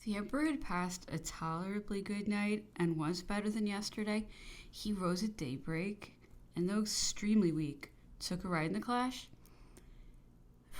The emperor had passed a tolerably good night and was better than yesterday. He rose at daybreak, and though extremely weak, took a ride in the clash.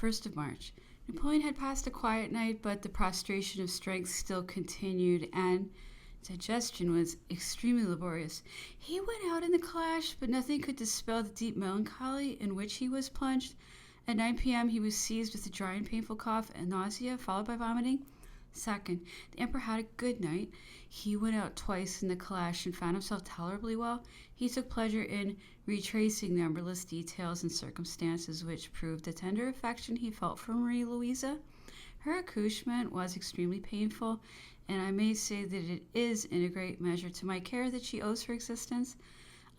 1st of March. Napoleon had passed a quiet night, but the prostration of strength still continued, and digestion was extremely laborious. He went out in the clash, but nothing could dispel the deep melancholy in which he was plunged. At 9 p.m. he was seized with a dry and painful cough and nausea, followed by vomiting. 2nd, the emperor had a good night. He went out twice in the clash and found himself tolerably well. He took pleasure in retracing numberless details and circumstances which proved the tender affection he felt for Marie Louisa. Her accouchement was extremely painful, and I may say that it is in a great measure to my care that she owes her existence.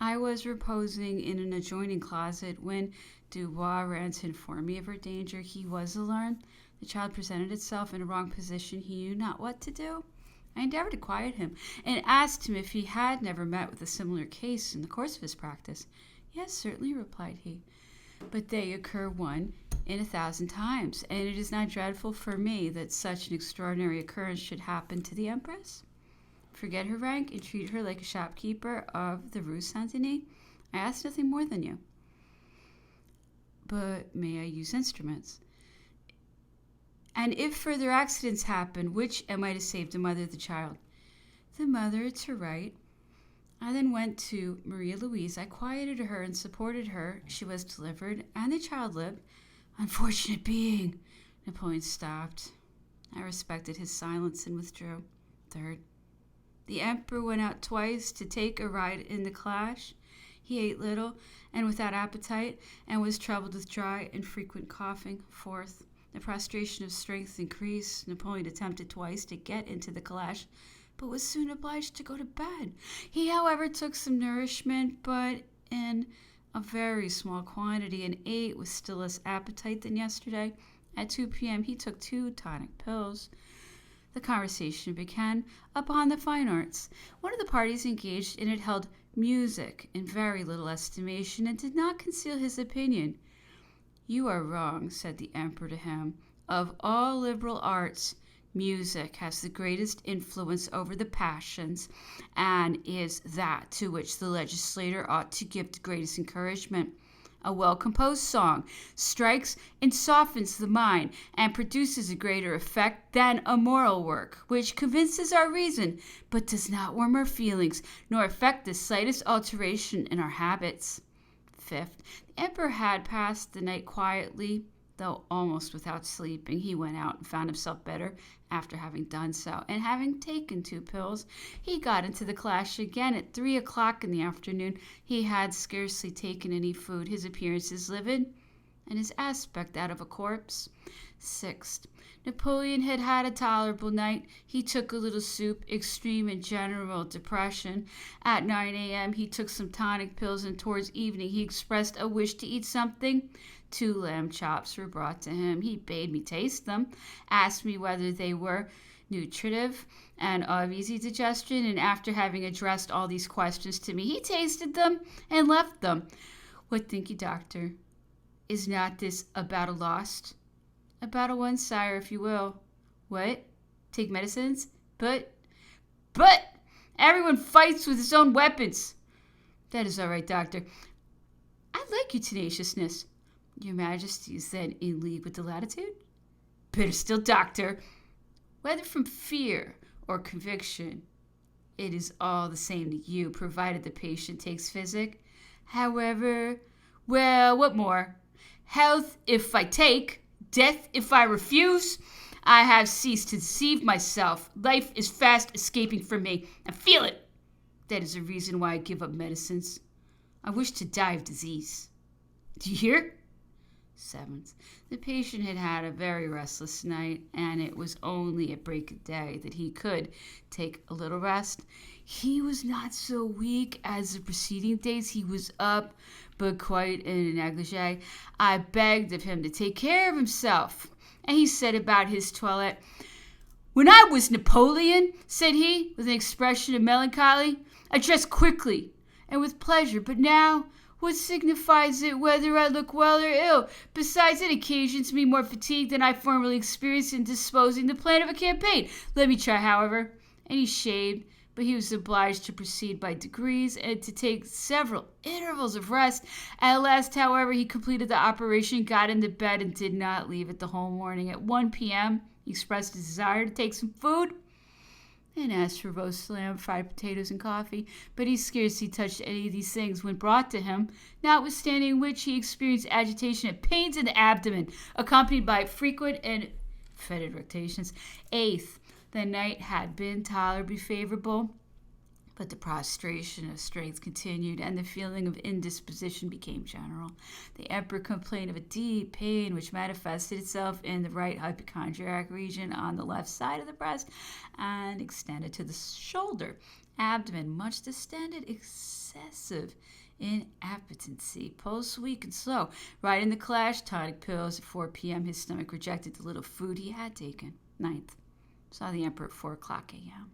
I was reposing in an adjoining closet when Dubois ran to inform me of her danger. He was alarmed. The child presented itself in a wrong position. He knew not what to do. I endeavored to quiet him, and asked him if he had never met with a similar case in the course of his practice. Yes, certainly, replied he, but they occur 1 in 1,000 times, and it is not dreadful for me that such an extraordinary occurrence should happen to the Empress. Forget her rank and treat her like a shopkeeper of the Rue Saint-Denis. I ask nothing more than you. But may I use instruments? And if further accidents happen, which am I to save, the mother or the child? The mother, to right. I then went to Maria Louise. I quieted her and supported her. She was delivered, and the child lived. Unfortunate being! Napoleon stopped. I respected his silence and withdrew. 3rd, the emperor went out twice to take a ride in the clash. He ate little and without appetite, and was troubled with dry and frequent coughing. 4th, the prostration of strength increased. Napoleon attempted twice to get into the calash, but was soon obliged to go to bed. He, however, took some nourishment, but in a very small quantity, and ate with still less appetite than yesterday. At 2 p.m. he took 2 tonic pills. The conversation began upon the fine arts. One of the parties engaged in it held music in very little estimation, and did not conceal his opinion. You are wrong, said the emperor to him. Of all liberal arts, music has the greatest influence over the passions, and is that to which the legislator ought to give the greatest encouragement. A well-composed song strikes and softens the mind, and produces a greater effect than a moral work, which convinces our reason, but does not warm our feelings, nor effect the slightest alteration in our habits. 5th, the emperor had passed the night quietly, though almost without sleeping. He went out and found himself better after having done so, and having taken 2 pills, he got into the clash again at 3 o'clock in the afternoon. He had scarcely taken any food. His appearance is livid, and his aspect that of a corpse. 6th, Napoleon had had a tolerable night. He took a little soup, extreme and general depression. At 9 a.m. he took some tonic pills, and towards evening he expressed a wish to eat something. 2 lamb chops were brought to him. He bade me taste them, asked me whether they were nutritive and of easy digestion, and after having addressed all these questions to me, he tasted them and left them. What think you, doctor? Is not this a battle lost? A battle won, sire, if you will. What? Take medicines? But everyone fights with his own weapons. That is all right, doctor. I like your tenaciousness. Your Majesty is then in league with the latitude? Better still, doctor. Whether from fear or conviction, it is all the same to you, provided the patient takes physic. However, well, what more? Health if I take, death if I refuse. I have ceased to deceive myself. Life is fast escaping from me. I feel it. That is the reason why I give up medicines. I wish to die of disease. Do you hear? 7th, the patient had had a very restless night, and it was only at break of day that he could take a little rest. He was not so weak as the preceding days. He was up, but quite in a negligee. I begged of him to take care of himself, and he said about his toilet, "When I was Napoleon," said he, with an expression of melancholy, "I dressed quickly and with pleasure, but now, What signifies it whether I look well or ill? Besides, it occasions me more fatigue than I formerly experienced in disposing the plan of a campaign. Let me try, however. And he shaved, but he was obliged to proceed by degrees and to take several intervals of rest. At last, however, he completed the operation, got into bed, and did not leave it the whole morning. At 1 p.m., he expressed his desire to take some food and asked for roast lamb, fried potatoes, and coffee, but he scarcely touched any of these things when brought to him, notwithstanding which he experienced agitation and pains in the abdomen, accompanied by frequent and fetid rotations. 8th, the night had been tolerably favorable, but the prostration of strength continued, and the feeling of indisposition became general. The emperor complained of a deep pain which manifested itself in the right hypochondriac region on the left side of the breast and extended to the shoulder. Abdomen much distended, excessive inappetency, pulse weak and slow. Right in the clash, tonic pills. At 4 p.m., his stomach rejected the little food he had taken. 9th, saw the emperor at 4 o'clock a.m.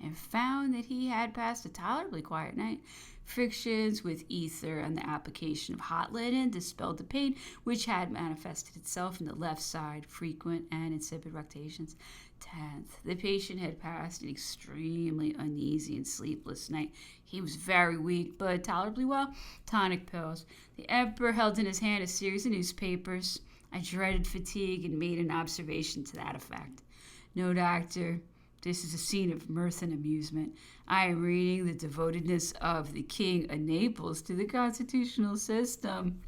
and found that he had passed a tolerably quiet night. Frictions with ether and the application of hot linen dispelled the pain which had manifested itself in the left side, frequent and insipid rotations. 10th, the patient had passed an extremely uneasy and sleepless night. He was very weak, but tolerably well. Tonic pills. The emperor held in his hand a series of newspapers. I dreaded fatigue and made an observation to that effect. No, doctor, this is a scene of mirth and amusement. I am reading the devotedness of the King of Naples to the constitutional system.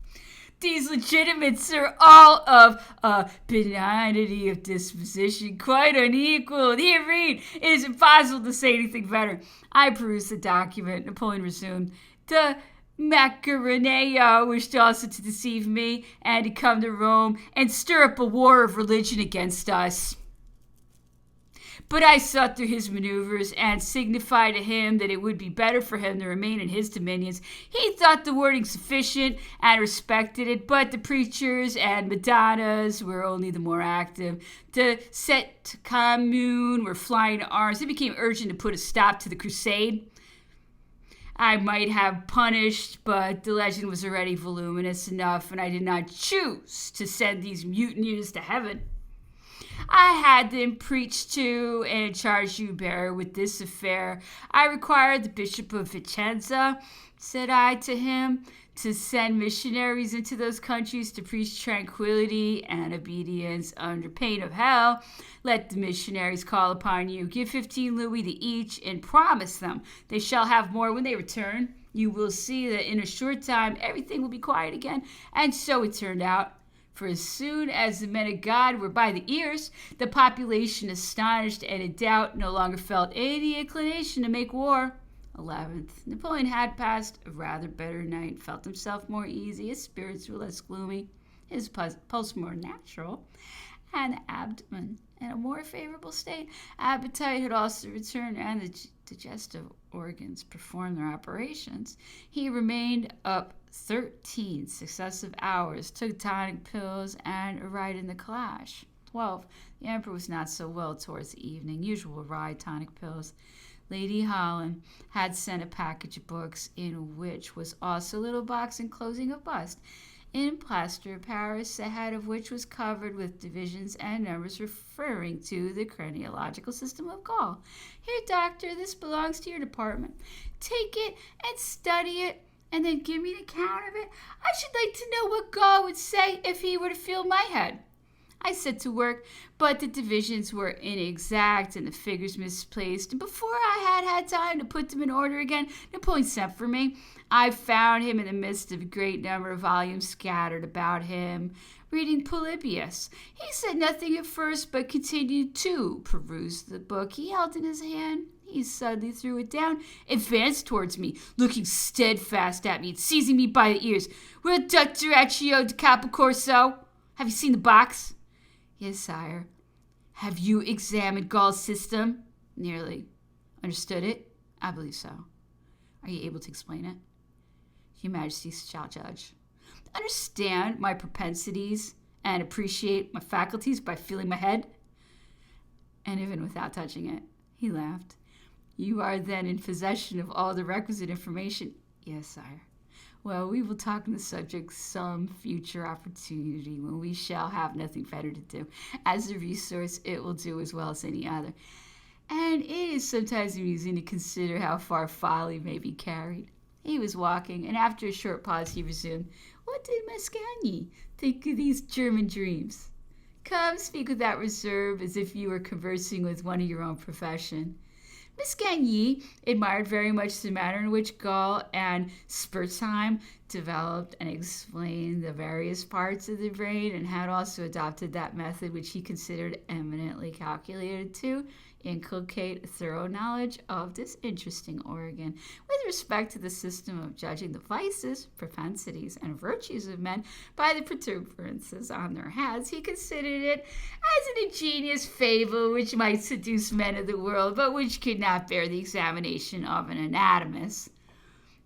These legitimates are all of a benignity of disposition, quite unequaled. Here, read. It is impossible to say anything better. I perused the document. Napoleon resumed. The Macaroneo wished also to deceive me and to come to Rome and stir up a war of religion against us. But I saw through his maneuvers and signified to him that it would be better for him to remain in his dominions. He thought the wording sufficient and respected it, but the preachers and Madonnas were only the more active. The Set Commune were flying to arms. It became urgent to put a stop to the crusade. I might have punished, but the legend was already voluminous enough, and I did not choose to send these mutineers to heaven. I had them preached to and charged you bearer with this affair. I required the Bishop of Vicenza, said I to him, to send missionaries into those countries to preach tranquility and obedience under pain of hell. Let the missionaries call upon you. Give 15 louis to each and promise them they shall have more when they return. You will see that in a short time everything will be quiet again. And so it turned out. For as soon as the men of God were by the ears, the population, astonished and in doubt, no longer felt any inclination to make war. 11th, Napoleon had passed a rather better night, felt himself more easy, his spirits were less gloomy, his pulse more natural, and the abdomen in a more favorable state. Appetite had also returned, and the digestive organs performed their operations. He remained up 13 successive hours, took tonic pills, and arrived in the clash. 12. The emperor was not so well towards the evening. Usual ride tonic pills. Lady Holland had sent a package of books, in which was also a little box enclosing a bust in plaster of Paris, the head of which was covered with divisions and numbers referring to the chronological system of Gaul. Here, doctor, this belongs to your department. Take it and study it, and then give me an account of it. I should like to know what Gaul would say if he were to feel my head. I set to work, but the divisions were inexact and the figures misplaced, and before I had time to put them in order again, Napoleon sent for me. I found him in the midst of a great number of volumes scattered about him, reading Polybius. He said nothing at first, but continued to peruse the book he held in his hand. He suddenly threw it down, advanced towards me, looking steadfast at me and seizing me by the ears. Well, Dr. Accio de Capocorso, have you seen the box? Yes, sire. Have you examined Gaul's system? Nearly. Understood it? I believe so. Are you able to explain it? Your Majesty shall judge. Understand my propensities and appreciate my faculties by feeling my head? And even without touching it, he laughed. You are then in possession of all the requisite information? Yes, sire. Well, we will talk on the subject some future opportunity when we shall have nothing better to do. As a resource, it will do as well as any other. And it is sometimes amusing to consider how far folly may be carried. He was walking, and after a short pause he resumed, "What did Mascagni think of these German dreams? Come, speak without reserve, as if you were conversing with one of your own profession." Mascagni admired very much the manner in which Gall and Spurzheim developed and explained the various parts of the brain, and had also adopted that method which he considered eminently calculated to inculcate a thorough knowledge of this interesting organ. With respect to the system of judging the vices, propensities, and virtues of men by the protuberances on their heads, he considered it as an ingenious fable which might seduce men of the world, but which could not bear the examination of an anatomist.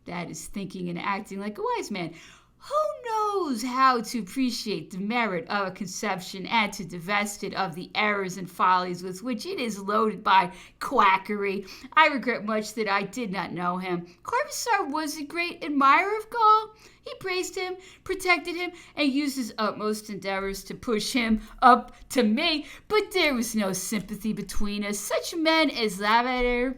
That is thinking and acting like a wise man. Who knows how to appreciate the merit of a conception and to divest it of the errors and follies with which it is loaded by quackery? I regret much that I did not know him. Corvisart was a great admirer of Gall. He praised him, protected him, and used his utmost endeavors to push him up to me, but there was no sympathy between us. Such men as Lavater,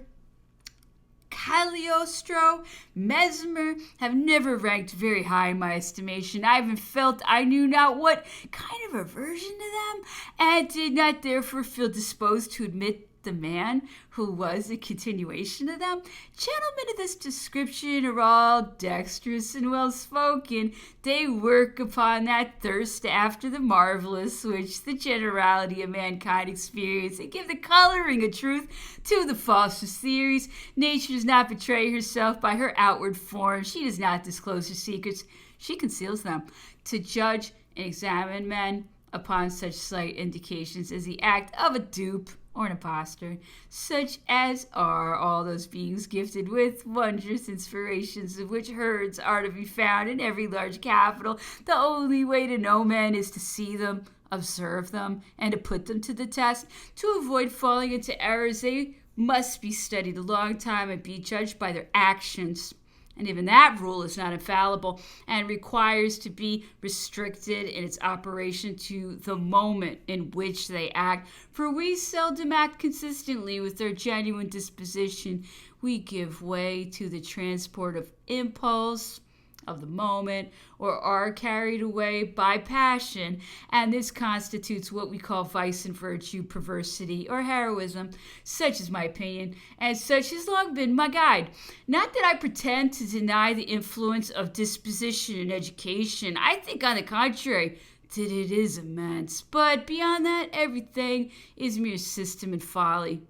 Cagliostro, Mesmer have never ranked very high in my estimation. I even felt I knew not what kind of aversion to them, and did not therefore feel disposed to admit the man who was a continuation of them. Gentlemen of this description are all dexterous and well-spoken. They work upon that thirst after the marvelous which the generality of mankind experience, and give the coloring of truth to the falsest theories. Nature does not betray herself by her outward form. She does not disclose her secrets. She conceals them. To judge and examine men upon such slight indications is the act of a dupe or an impostor, such as are all those beings gifted with wondrous inspirations, of which herds are to be found in every large capital. The only way to know men is to see them, observe them, and to put them to the test. To avoid falling into errors, they must be studied a long time and be judged by their actions. And even that rule is not infallible, and requires to be restricted in its operation to the moment in which they act. For we seldom act consistently with our genuine disposition. We give way to the transport of impulse of the moment, or are carried away by passion, and this constitutes what we call vice and virtue, perversity, or heroism. Such is my opinion, and such has long been my guide. Not that I pretend to deny the influence of disposition and education. I think, on the contrary, that it is immense. But beyond that, everything is mere system and folly.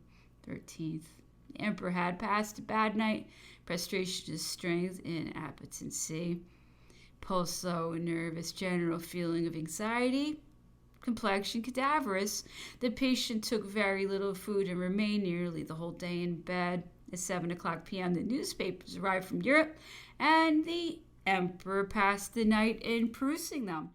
13th. The emperor had passed a bad night. Prostration of strength and appetency. Pulse low and nervous. General feeling of anxiety. Complexion cadaverous. The patient took very little food and remained nearly the whole day in bed. At 7:00 p.m. the newspapers arrived from Europe, and the emperor passed the night in perusing them.